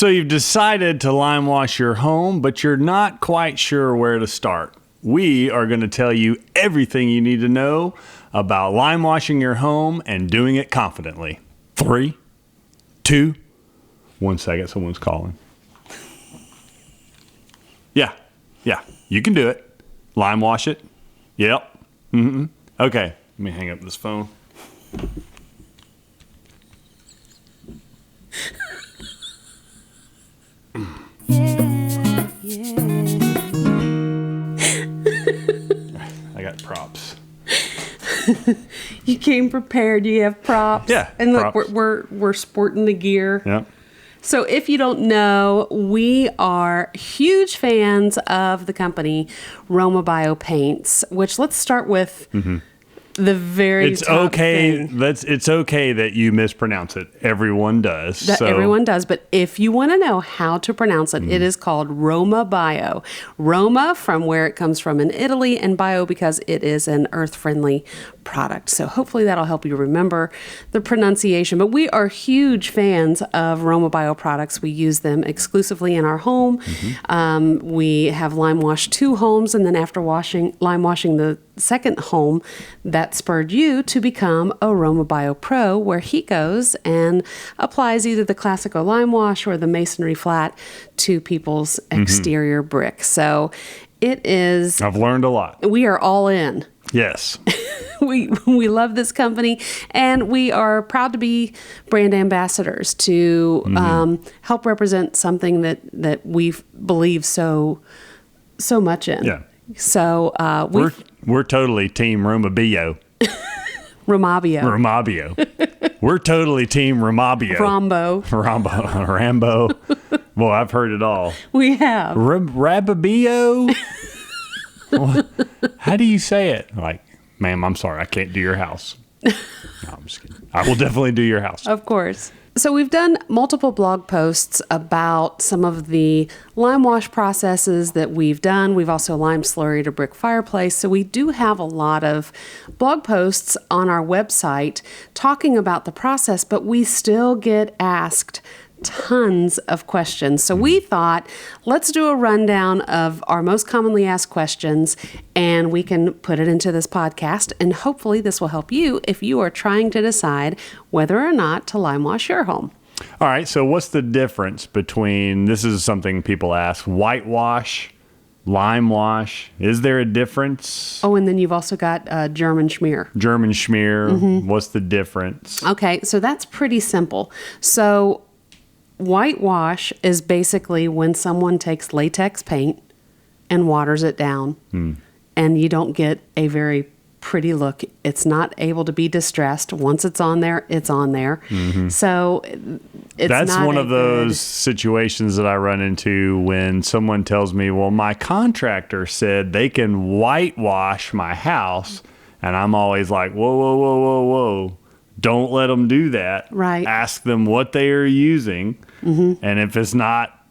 So you've decided to lime wash your home, but you're not quite sure where to start. We are going to tell you everything you need to know about lime washing your home and doing it confidently. 3, 2, 1 second. Someone's calling. Yeah, you can do it. Lime wash it. Yep. Okay, let me hang up this phone. I got props. You came prepared. You have props. Yeah, and look, props. we're sporting the gear. Yep. So if you don't know, we are huge fans of the company Roma Bio Paints, which let's start with the very top thing. It's okay that you mispronounce it. Everyone does. Everyone does, but if you want to know how to pronounce it, it is called Roma Bio. Roma from where it comes from in Italy, and bio because it is an earth-friendly product. So hopefully that'll help you remember the pronunciation. But we are huge fans of Roma Bio products. We use them exclusively in our home. We have lime washed 2 homes, and then after lime washing the second home, that spurred you to become a Roma Bio Pro, where he goes and applies either the classical lime wash or the masonry flat to people's exterior brick. So it is... I've learned a lot. We are all in. Yes. We love this company, and we are proud to be brand ambassadors to help represent something that we believe so much in. Yeah. So we're totally team Romabio. Romabio. We're totally team Romabio. Rambo. Well, I've heard it all. We have. Rababio? How do you say it? Like, ma'am, I'm sorry, I can't do your house. No, I'm just kidding. I will definitely do your house. Of course. So we've done multiple blog posts about some of the lime wash processes that we've done. We've also lime slurried a brick fireplace. So we do have a lot of blog posts on our website talking about the process, but we still get asked tons of questions. So we thought, let's do a rundown of our most commonly asked questions, and we can put it into this podcast. And hopefully this will help you if you are trying to decide whether or not to lime wash your home. All right. So what's the difference between, this is something people ask, whitewash, lime wash? Is there a difference? Oh, and then you've also got German schmear. German schmear. What's the difference? Okay. So that's pretty simple. So whitewash is basically when someone takes latex paint and waters it down, and you don't get a very pretty look. It's not able to be distressed. Once it's on there, it's on there. So That's not one of those situations that I run into when someone tells me, well, my contractor said they can whitewash my house. And I'm always like, whoa. Don't let them do that. Right. Ask them what they are using. And if it's not,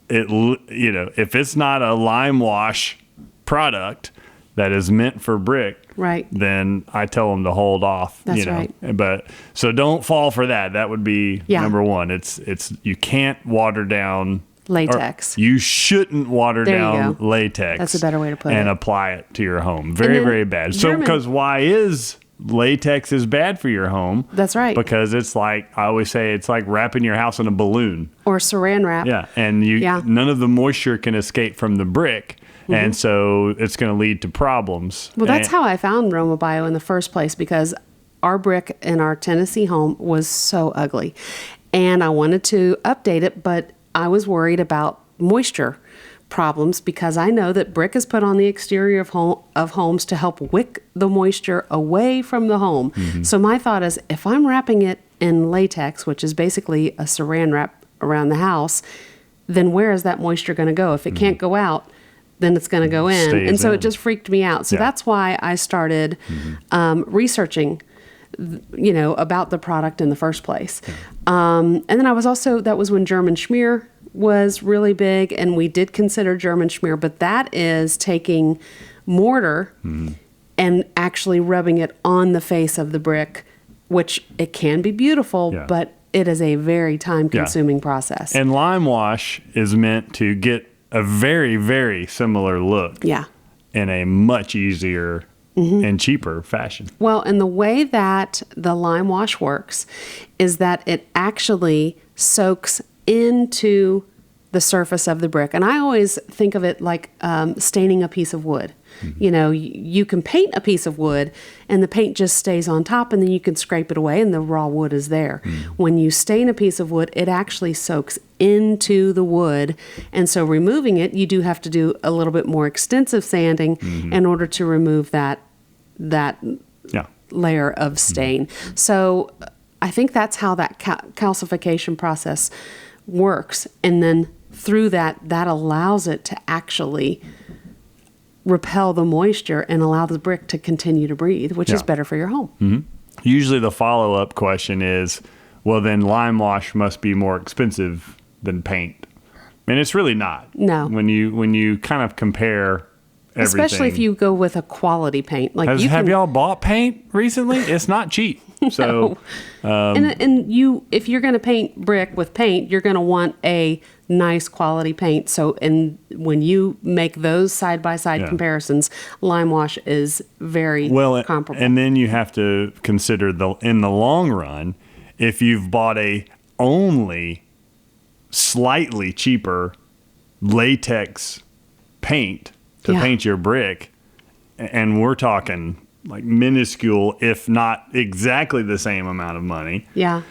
if it's not a lime wash product that is meant for brick, right, then I tell them to hold off. That's right. But so don't fall for that. That would be number one. It's you can't water down latex. You shouldn't water down latex. That's a better way to put it. And apply it to your home. Very, very bad. So because why is latex is bad for your home? That's right. Because it's like, I always say, it's like wrapping your house in a balloon. Or saran wrap. Yeah. And none of the moisture can escape from the brick. And so it's going to lead to problems. Well, that's how I found Roma Bio in the first place, because our brick in our Tennessee home was so ugly. And I wanted to update it, but I was worried about moisture problems, because I know that brick is put on the exterior of homes to help wick the moisture away from the home. So my thought is, if I'm wrapping it in latex, which is basically a saran wrap around the house, then where is that moisture going to go? If it can't go out, then it's going to go in. And so it just freaked me out. So that's why I started researching about the product in the first place. And then I was also, that was when German schmear was really big, and we did consider German schmear, but that is taking mortar and actually rubbing it on the face of the brick, which it can be beautiful, but it is a very time-consuming process. And Limewash is meant to get a very, very similar look Yeah. in a much easier and cheaper fashion. Well, and the way that the Limewash works is that it actually soaks into the surface of the brick. And I always think of it like staining a piece of wood. You know, you can paint a piece of wood and the paint just stays on top, and then you can scrape it away and the raw wood is there. When you stain a piece of wood, it actually soaks into the wood. And so removing it, you do have to do a little bit more extensive sanding in order to remove that layer of stain. So I think that's how that calcification process works. And then through that allows it to actually repel the moisture and allow the brick to continue to breathe, which is better for your home. Usually the follow-up question is, well, then Limewash must be more expensive than paint. And it's really not. No. When you kind of compare everything. Especially if you go with a quality paint. Like have y'all bought paint recently? It's not cheap. So, and you, if you're going to paint brick with paint, you're going to want a nice quality paint. So, and when you make those side by side comparisons, Limewash is very comparable. And then you have to consider in the long run, if you've bought a only slightly cheaper latex paint to paint your brick, and we're talking like minuscule, if not exactly the same amount of money. Yeah.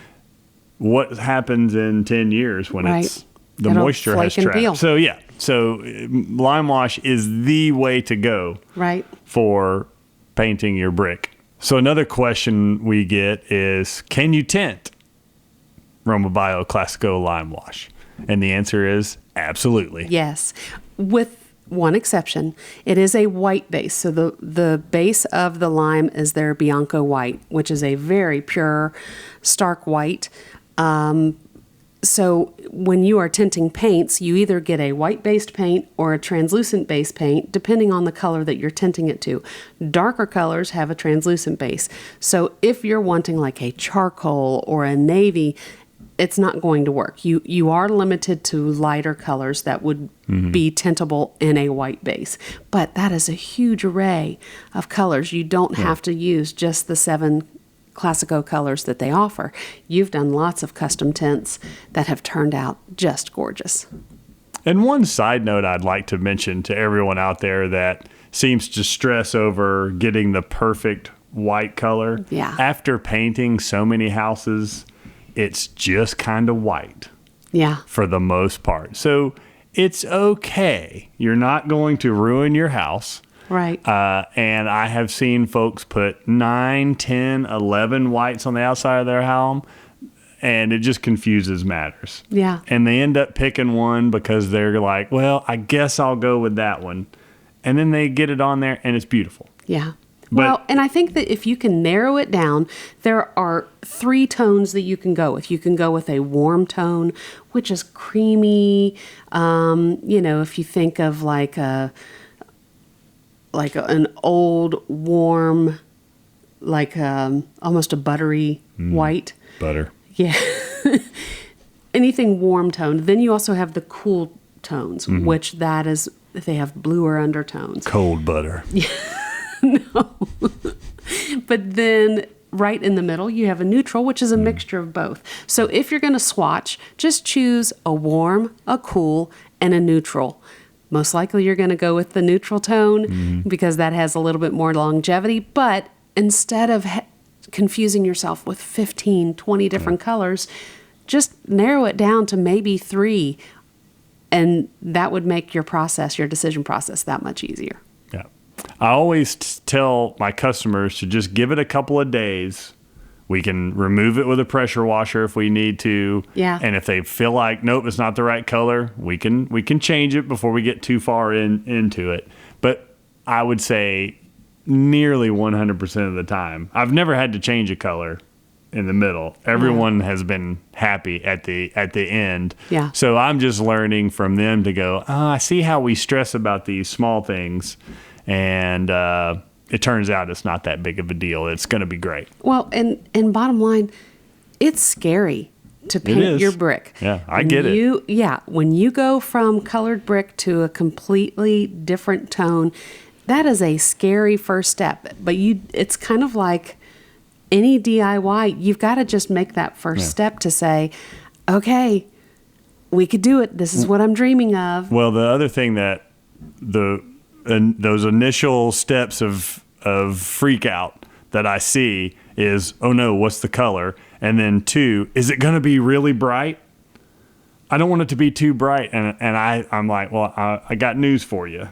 What happens in 10 years when it's the It'll moisture has flake and peel. trapped? So Limewash is the way to go for painting your brick. So another question we get is, can you tint Roma Bio Classico Limewash? And the answer is absolutely. Yes. With one exception, it is a white base. So the base of the lime is their Bianco white, which is a very pure, stark white. So when you are tinting paints, you either get a white-based paint or a translucent-based paint, depending on the color that you're tinting it to. Darker colors have a translucent base. So if you're wanting like a charcoal or a navy, it's not going to work. You are limited to lighter colors that would be tintable in a white base. But that is a huge array of colors. You don't have to use just the 7 Classico colors that they offer. You've done lots of custom tints that have turned out just gorgeous. And one side note I'd like to mention to everyone out there that seems to stress over getting the perfect white color. Yeah. After painting so many houses, it's just kind of white. Yeah. For the most part. So it's okay. You're not going to ruin your house. Right. And I have seen folks put 9, 10, 11 whites on the outside of their home, and it just confuses matters. Yeah. And they end up picking one because they're like, well, I guess I'll go with that one. And then they get it on there, and it's beautiful. Yeah. Well, and I think that if you can narrow it down, there are 3 tones that you can go with. You can go with a warm tone, which is creamy. If you think of like an old, warm, like almost a buttery white. Butter. Yeah. Anything warm toned. Then you also have the cool tones, which that is, they have bluer undertones. Cold butter. No. But then right in the middle, you have a neutral, which is a mixture of both. So if you're going to swatch, just choose a warm, a cool, and a neutral. Most likely you're going to go with the neutral tone because that has a little bit more longevity. But instead of confusing yourself with 15, 20 different colors, just narrow it down to maybe 3. And that would make your decision process that much easier. Yeah. I always tell my customers to just give it a couple of days. We can remove it with a pressure washer if we need to. Yeah. And if they feel like, nope, it's not the right color, we can change it before we get too far into it. But I would say nearly 100% of the time, I've never had to change a color in the middle. Everyone has been happy at the end. Yeah. So I'm just learning from them to go, I see how we stress about these small things. And it turns out it's not that big of a deal. It's going to be great. Well, and bottom line, it's scary to paint your brick. Yeah, I get it. Yeah, when you go from colored brick to a completely different tone, that is a scary first step. But it's kind of like any DIY. You've got to just make that first step to say, okay, we could do it. This is what I'm dreaming of. Well, the other thing that those initial steps of freak out that I see is, oh no, what's the color? And then 2, is it going to be really bright? I don't want it to be too bright. And I'm like, well, I got news for you.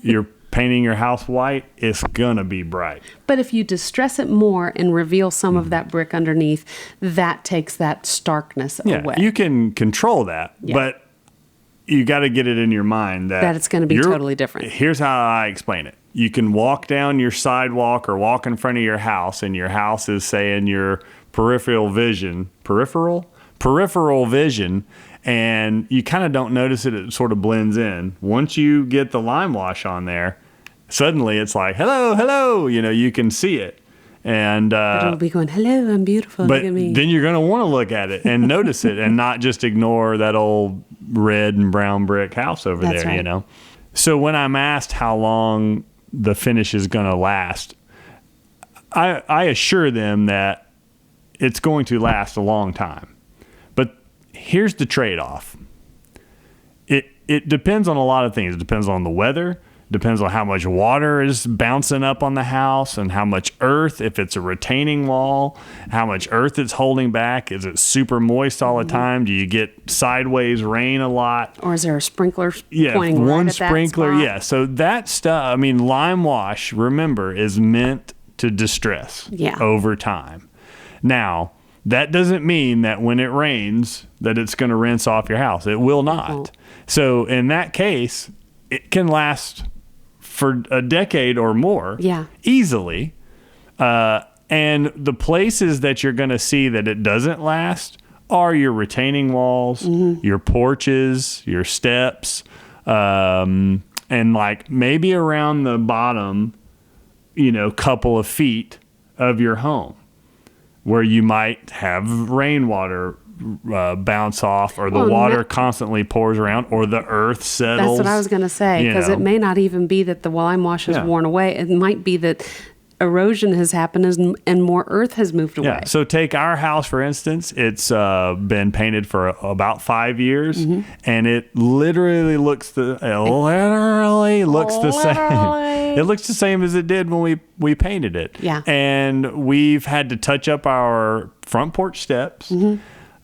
You're painting your house white, it's going to be bright. But if you distress it more and reveal some of that brick underneath, that takes that starkness away. You can control that, but you got to get it in your mind that it's going to be totally different. Here's how I explain it. You can walk down your sidewalk or walk in front of your house, and your house is, say, in your peripheral vision, and you kind of don't notice it. It sort of blends in. Once you get the lime wash on there, suddenly it's like, hello, you can see it. And it'll be going, hello, I'm beautiful, but look at me. Then you're going to want to look at it and notice it and not just ignore that old red and brown brick house over That's there, right. So when I'm asked how long the finish is going to last, I assure them that it's going to last a long time. But here's the trade-off. It depends on a lot of things. It depends on the weather. Depends on how much water is bouncing up on the house and how much earth, if it's a retaining wall, how much earth it's holding back. Is it super moist all the time? Do you get sideways rain a lot? Or is there a sprinkler pointing one right at sprinkler. that spot? Yeah, so that stuff, lime wash, remember, is meant to distress over time. Now, that doesn't mean that when it rains that it's going to rinse off your house. It will not. So in that case, it can last for a decade or more easily. And the places that you're going to see that it doesn't last are your retaining walls, your porches, your steps, and like maybe around the bottom, couple of feet of your home where you might have rainwater bounce off, or the water constantly pours around, or the earth settles. That's what I was going to say, because it may not even be that the lime wash has worn away. It might be that erosion has happened and more earth has moved away. Yeah. So take our house, for instance. It's been painted for about 5 years, and it literally looks the same. It looks the same as it did when we painted it. Yeah. And we've had to touch up our front porch steps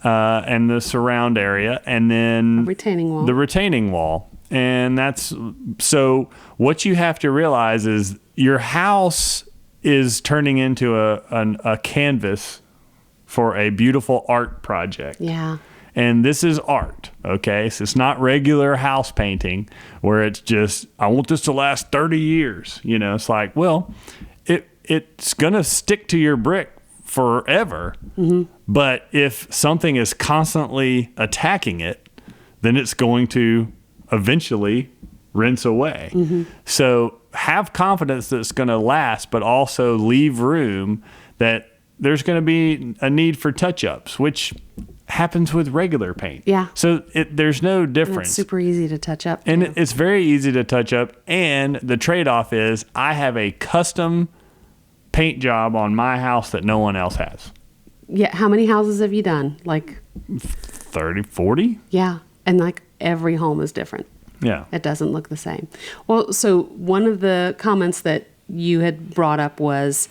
and the surround area, and then the retaining wall. And that's so what you have to realize is your house is turning into a canvas for a beautiful art project. Yeah. And this is art, okay? So it's not regular house painting where it's just, I want this to last 30 years. It's like, well, it's going to stick to your brick forever. But if something is constantly attacking it, then it's going to eventually rinse away. So have confidence that it's going to last, but also leave room that there's going to be a need for touch-ups, which happens with regular paint. Yeah. So there's no difference. It's super easy to touch up. And it's very easy to touch up. And the trade-off is I have a custom paint job on my house that no one else has. Yeah. How many houses have you done? Like 30, 40? Yeah. And like every home is different. Yeah. It doesn't look the same. Well, so one of the comments that you had brought up was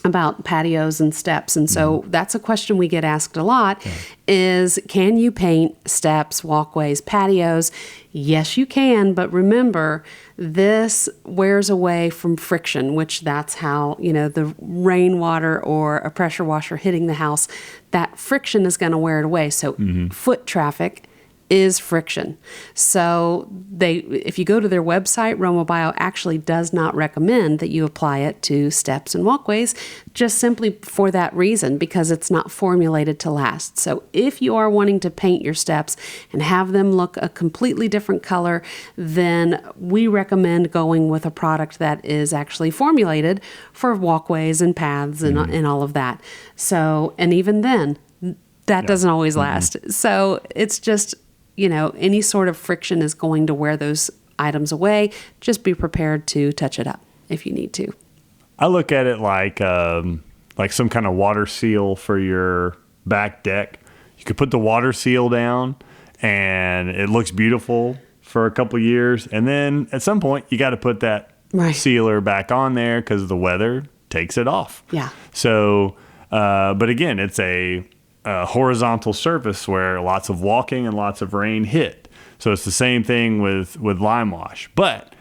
about patios and steps. And so that's a question we get asked a lot is, can you paint steps, walkways, patios? Yes, you can. But remember, this wears away from friction, which that's how, the rainwater or a pressure washer hitting the house, that friction is going to wear it away. So foot traffic is friction. So if you go to their website, Roma Bio actually does not recommend that you apply it to steps and walkways, just simply for that reason, because it's not formulated to last. So if you are wanting to paint your steps and have them look a completely different color, then we recommend going with a product that is actually formulated for walkways and paths and all of that. So, and even then, that doesn't always last. So it's just, any sort of friction is going to wear those items away. Just be prepared to touch it up if you need to. I look at it like some kind of water seal for your back deck. You could put the water seal down and it looks beautiful for a couple of years. And then at some point you got to put that sealer back on there because the weather takes it off. Yeah. So, but again, it's a horizontal surface where lots of walking and lots of rain hit. So it's the same thing with lime wash. But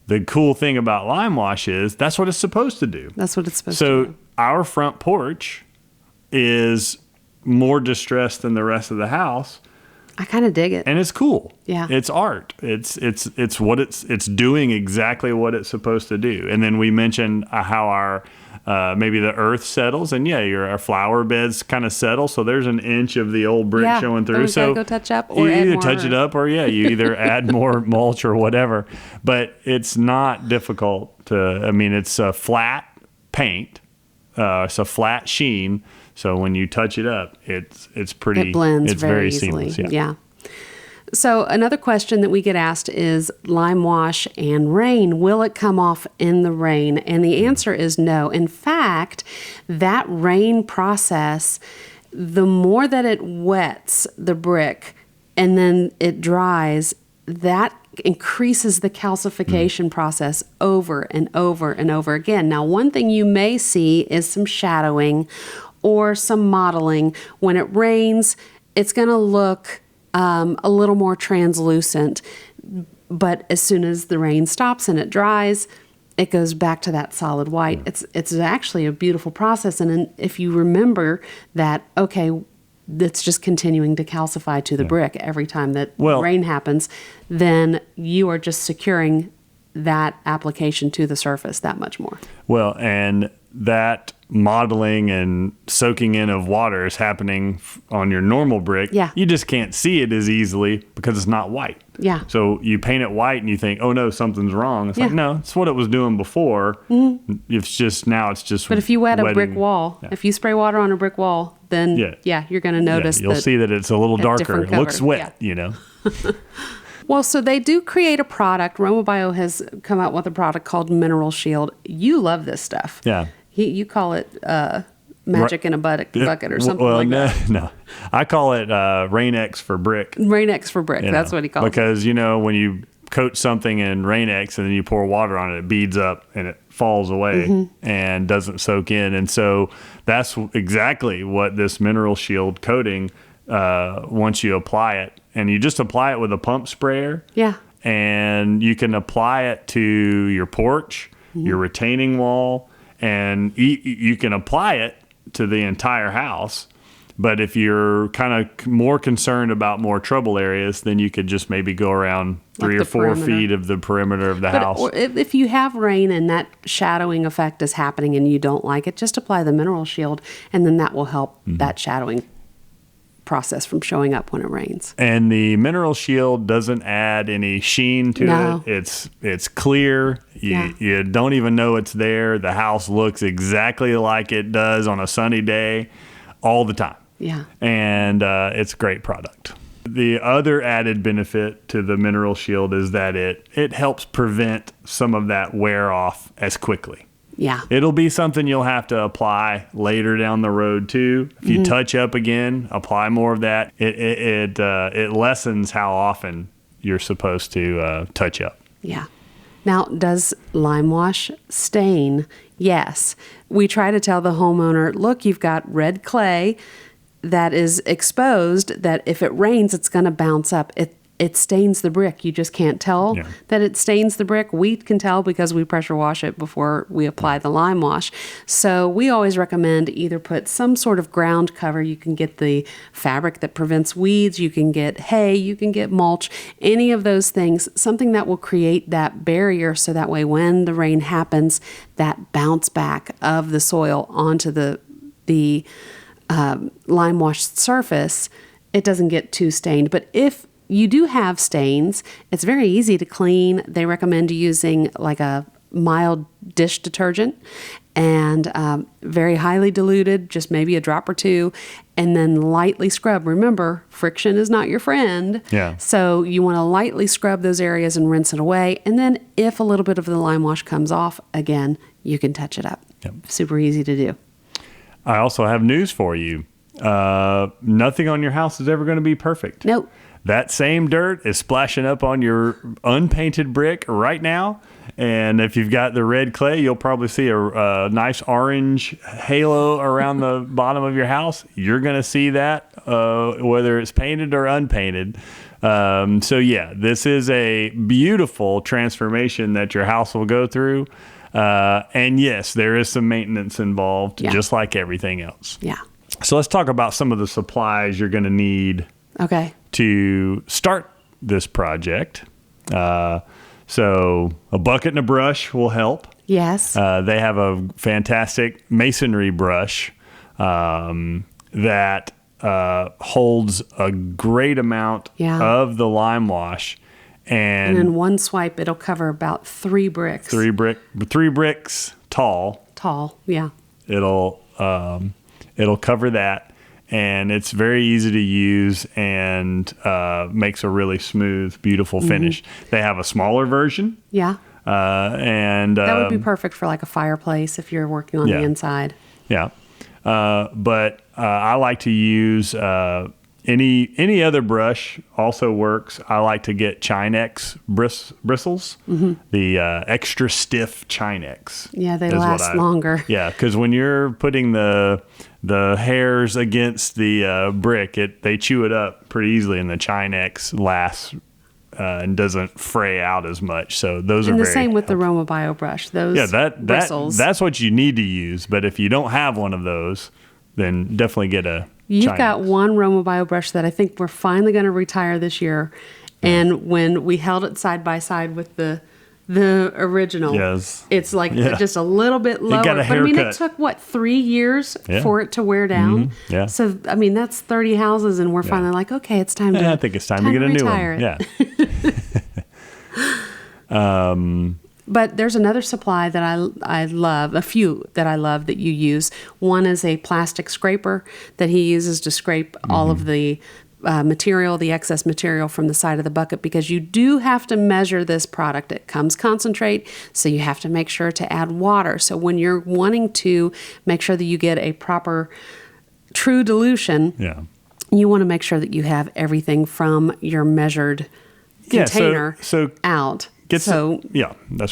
the cool thing about lime wash is that's what it's supposed to do. That's what it's supposed to do. So our front porch is more distressed than the rest of the house. I kind of dig it. And it's cool. Yeah. It's art. It's what it's doing exactly what it's supposed to do. And then we mentioned how our maybe the earth settles, and our flower beds kind of settle. So there's an inch of the old brick showing through. So go touch up, or you add either more touch it up, or you either add more mulch or whatever. But it's not difficult to. I mean, it's a flat paint. It's a flat sheen. So when you touch it up, it's pretty. It blends it's very seamless. easily. Yeah. So another question that we get asked is lime wash and rain. Will it come off in the rain? And the answer is no. In fact, that rain process, the more that it wets the brick and then it dries, that increases the calcification process over and over and over again. Now, one thing you may see is some shadowing or some modeling. When it rains, it's going to look a little more translucent, but as soon as the rain stops and it dries, it goes back to that solid white. It's actually a beautiful process. And if you remember that, okay, that's just continuing to calcify to the brick every time that rain happens, then you are just securing that application to the surface that much more. Well, and that modeling and soaking in of water is happening on your normal brick. Yeah. You just can't see it as easily because it's not white. Yeah. So you paint it white and you think, oh no, something's wrong. It's like, no, it's what it was doing before. It's just, now it's just But if you wet a wetting. brick wall, if you spray water on a brick wall, then you're going to notice you'll see that it's a little darker. different It looks cover. wet, Well, so they do create a product. RomaBio has come out with a product called Mineral Shield. You love this stuff. Yeah. You call it magic in a bucket or something like that. No. I call it Rain-X for brick. Rain-X for brick. That's what he calls it. Because, when you coat something in Rain-X and then you pour water on it, it beads up and it falls away and doesn't soak in. And so that's exactly what this Mineral Shield coating, once you apply it, and you just apply it with a pump sprayer. Yeah. And you can apply it to your porch, your retaining wall, and you can apply it to the entire house. But if you're kind of more concerned about more trouble areas, then you could just maybe go around 3 or 4 feet of the perimeter of the house. Or if you have rain and that shadowing effect is happening and you don't like it, just apply the Mineral Shield, and then that will help that shadowing process from showing up when it rains. And the Mineral Shield doesn't add any sheen to it. It's clear. You don't even know it's there. The house looks exactly like it does on a sunny day all the time. Yeah. And it's a great product. The other added benefit to the Mineral Shield is that it helps prevent some of that wear off as quickly. Yeah. It'll be something you'll have to apply later down the road too. If you touch up again, apply more of that. It lessens how often you're supposed to touch up. Yeah. Now, does lime wash stain? Yes. We try to tell the homeowner, look, you've got red clay that is exposed, that if it rains, it's going to bounce up. It stains the brick. You just can't tell that it stains the brick. We can tell because we pressure wash it before we apply the lime wash. So we always recommend either put some sort of ground cover. You can get the fabric that prevents weeds. You can get hay. You can get mulch. Any of those things, something that will create that barrier so that way when the rain happens, that bounce back of the soil onto the lime washed surface, it doesn't get too stained. But if you do have stains, it's very easy to clean. They recommend using like a mild dish detergent and very highly diluted, just maybe a drop or two, and then lightly scrub. Remember, friction is not your friend. Yeah. So you want to lightly scrub those areas and rinse it away. And then if a little bit of the lime wash comes off, again, you can touch it up. Yep. Super easy to do. I also have news for you. Nothing on your house is ever going to be perfect. Nope. That same dirt is splashing up on your unpainted brick right now. And if you've got the red clay, you'll probably see a nice orange halo around the bottom of your house. You're going to see that whether it's painted or unpainted. So yeah, this is a beautiful transformation that your house will go through. And yes, there is some maintenance involved, just like everything else. Yeah. So let's talk about some of the supplies you're going to need to start this project. So a bucket and a brush will help. Yes. They have a fantastic masonry brush that holds a great amount of the lime wash. And in one swipe, it'll cover about 3 bricks. 3 bricks tall. Tall, yeah. It'll cover that. And it's very easy to use and makes a really smooth, beautiful finish. They have a smaller version. Yeah. And that would be perfect for like a fireplace if you're working on the inside. Yeah. But I like to use any other brush also works. I like to get Chinex bristles, the extra stiff Chinex. Yeah, they last longer. Yeah, because when you're putting the hairs against the brick, they chew it up pretty easily, and the Chinex lasts and doesn't fray out as much. So those are very. And the same with the Roma Bio brush. Those bristles. That's what you need to use. But if you don't have one of those, then definitely get a. You've Chinex. got one Roma Bio brush that I think we're finally going to retire this year. And when we held it side by side with the original, it's like just a little bit lower. Got a but I mean, haircut. it took 3 years for it to wear down. Yeah. So I mean, that's 30 houses, and we're finally like, okay, it's time to. I think it's time to get a new one. Yeah. But there's another supply that I love, a few that I love that you use. One is a plastic scraper that he uses to scrape all of the material, the excess material from the side of the bucket, because you do have to measure this product. It comes concentrate, so you have to make sure to add water. So when you're wanting to make sure that you get a proper, true dilution, you want to make sure that you have everything from your measured container out. That's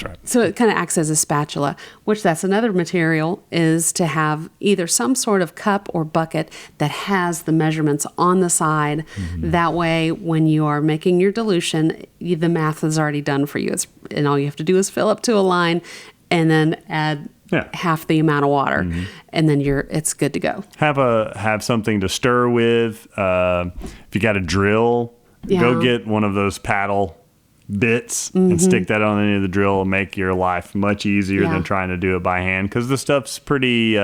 right. So it kind of acts as a spatula, which that's another material, is to have either some sort of cup or bucket that has the measurements on the side. That way, when you are making your dilution, the math is already done for you. And all you have to do is fill up to a line and then add half the amount of water, and then it's good to go. Have something to stir with. If you got a drill, go get one of those paddle bits and stick that on the end of the drill and make your life much easier than trying to do it by hand, because the stuff's pretty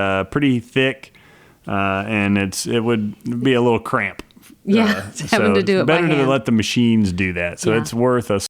thick and it would be a little cramp. Having to do it by hand. Better to let the machines do that. So it's worth a